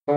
My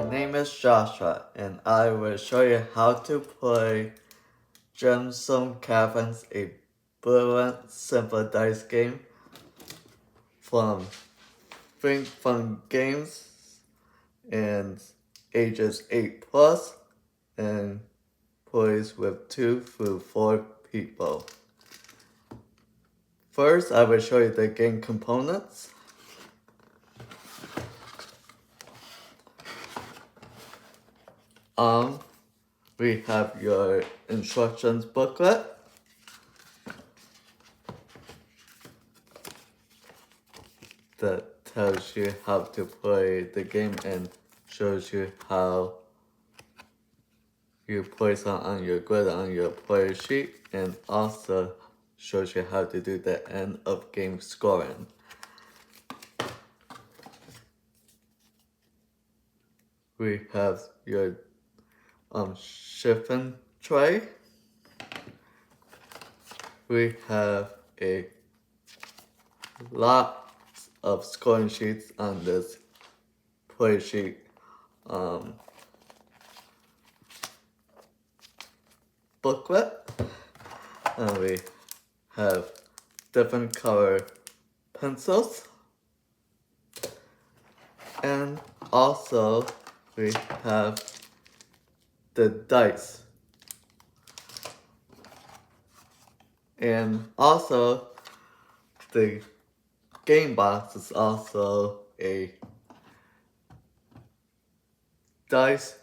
name is Joshua, and I will show you how to play Gemstone Caverns, a brilliant, simple dice game from Think Fun Games and ages 8 plus and plays with 2 through 4 people. First, I will show you the game components. We have your instructions booklet. That tells you how to play the game and shows you how you place on your grid on your player sheet, and also shows you how to do the end of game scoring. We have your shipping tray. We have a lot of scoring sheets on this play sheet booklet, and we have different color pencils, and also we have the dice, and also the game box is also a dice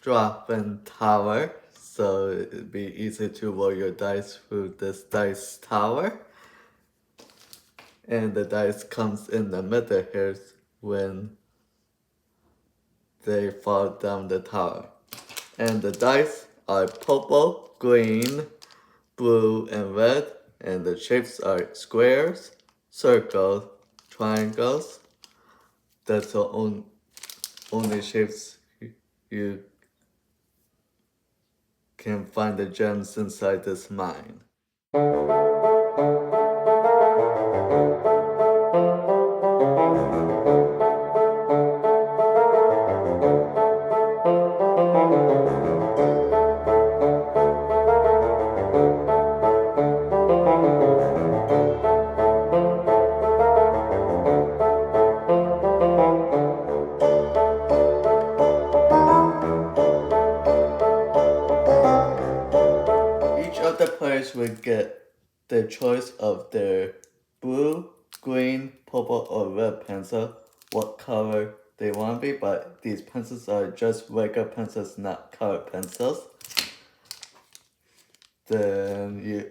drop-in tower, so it'd be easy to roll your dice through this dice tower. And the dice comes in the middle here when they fall down the tower. And the dice are purple, green, blue, and red, and the shapes are squares, circles, triangles. That's the only shapes you can find the gems inside this mine. The players would get the choice of their blue, green, purple, or red pencil, what color they want to be, but these pencils are just regular pencils, not colored pencils. Then you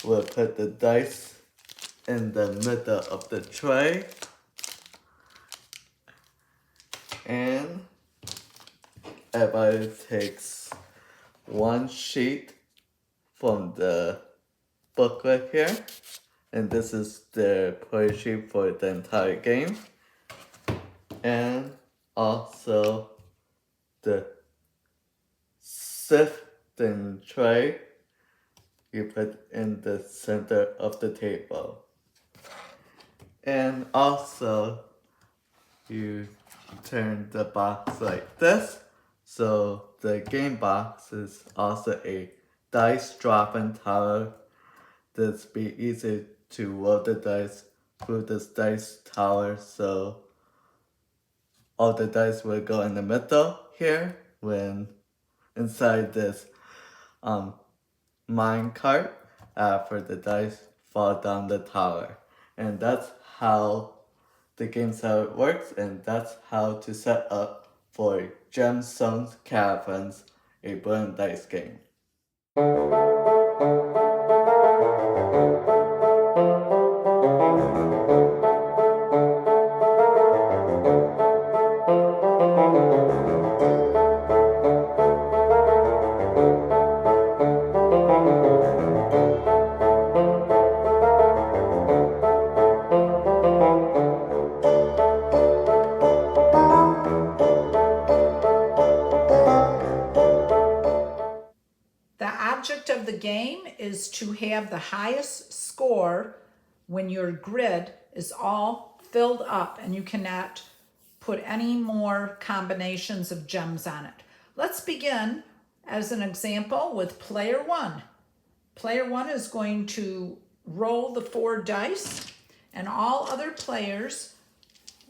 will put the dice in the middle of the tray, and everybody takes one sheet from the booklet here, and this is the play sheet for the entire game. and also the sifting tray you put in the center of the table. And also you turn the box like this, so the game box is also a dice dropping tower. This be easy to roll the dice through this dice tower, so all the dice will go in the middle here when inside this mine cart after the dice fall down the tower. And that's how the game's how it works, and that's how to set up for Gemstone Caverns, a burn dice game. The object of the game is to have the highest score when your grid is all filled up and you cannot put any more combinations of gems on it. Let's begin as an example with player one. Player one is going to roll the 4 dice, and all other players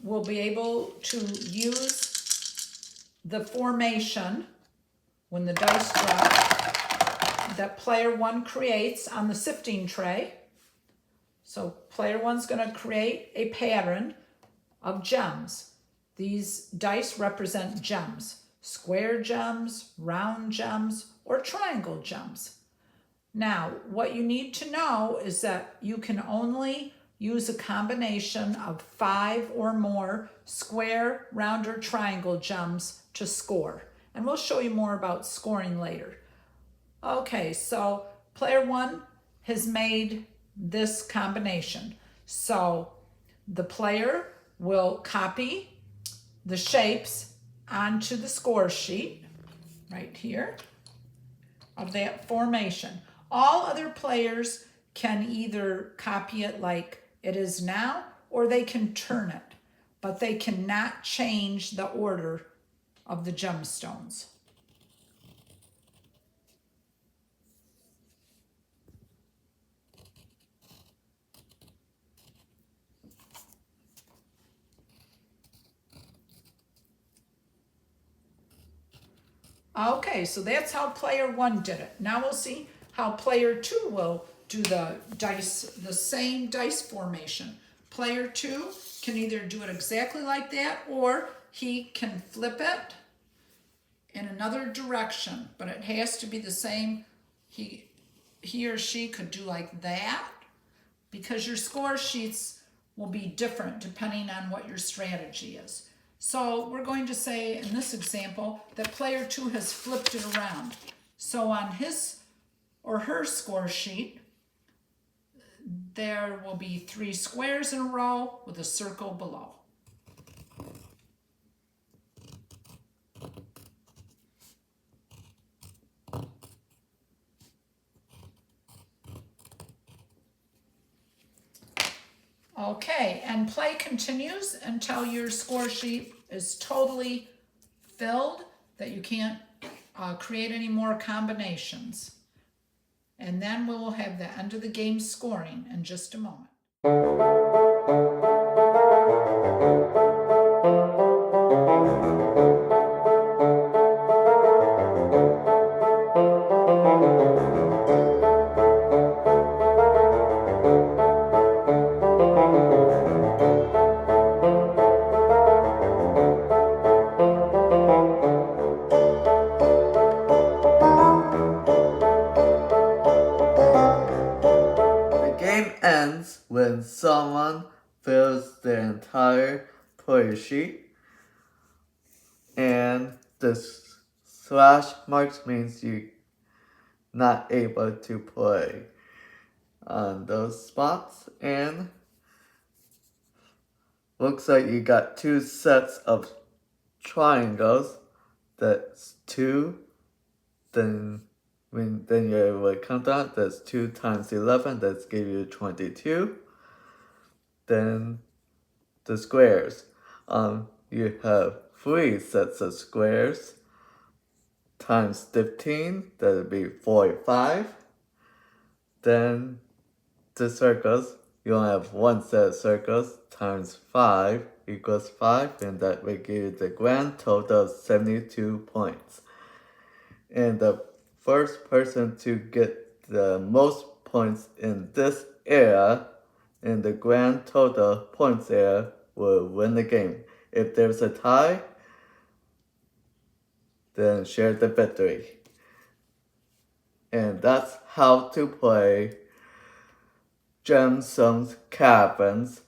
will be able to use the formation when the dice drop that player one creates on the sifting tray. So player one's going to create a pattern of gems. These dice represent gems: square gems, round gems, or triangle gems. Now, what you need to know is that you can only use a combination of 5 or more square, round, or triangle gems to score. And we'll show you more about scoring later. Okay, so player one has made this combination. So the player will copy the shapes onto the score sheet right here of that formation. All other players can either copy it like it is now, or they can turn it, but they cannot change the order of the gemstones. Okay, so that's how player one did it. Now we'll see how player two will do the same dice formation. Player two can either do it exactly like that, or he can flip it in another direction, but it has to be the same. He or she could do like that, because your score sheets will be different depending on what your strategy is. So we're going to say in this example that player two has flipped it around. So on his or her score sheet, there will be 3 squares in a row with a circle below. Okay, and play continues until your score sheet is totally filled, that you can't create any more combinations. And then we will have the end of the game scoring in just a moment. Ends when someone fills the entire player sheet, and the slash marks means you're not able to play on those spots, and looks like you got 2 sets of triangles. That's 2. Then you will count out. That's 2 times 11. That's give you 22. Then the squares. You have 3 sets of squares times 15. That would be 45. Then the circles. You only have 1 set of circles times 5 equals 5, and that will give you the grand total of 72 points. And the first person to get the most points in this area, in the grand total points area, will win the game. If there's a tie, then share the victory. And that's how to play Gemstone Caverns,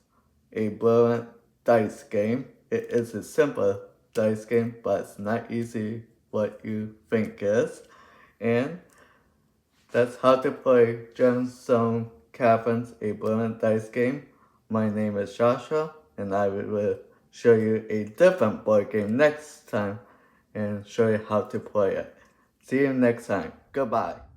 a brilliant dice game. It is a simple dice game, but it's not easy what you think it is. And that's how to play Gemstone Caverns, a brilliant dice game. My name is Joshua, and I will show you a different board game next time and show you how to play it. See you next time. Goodbye.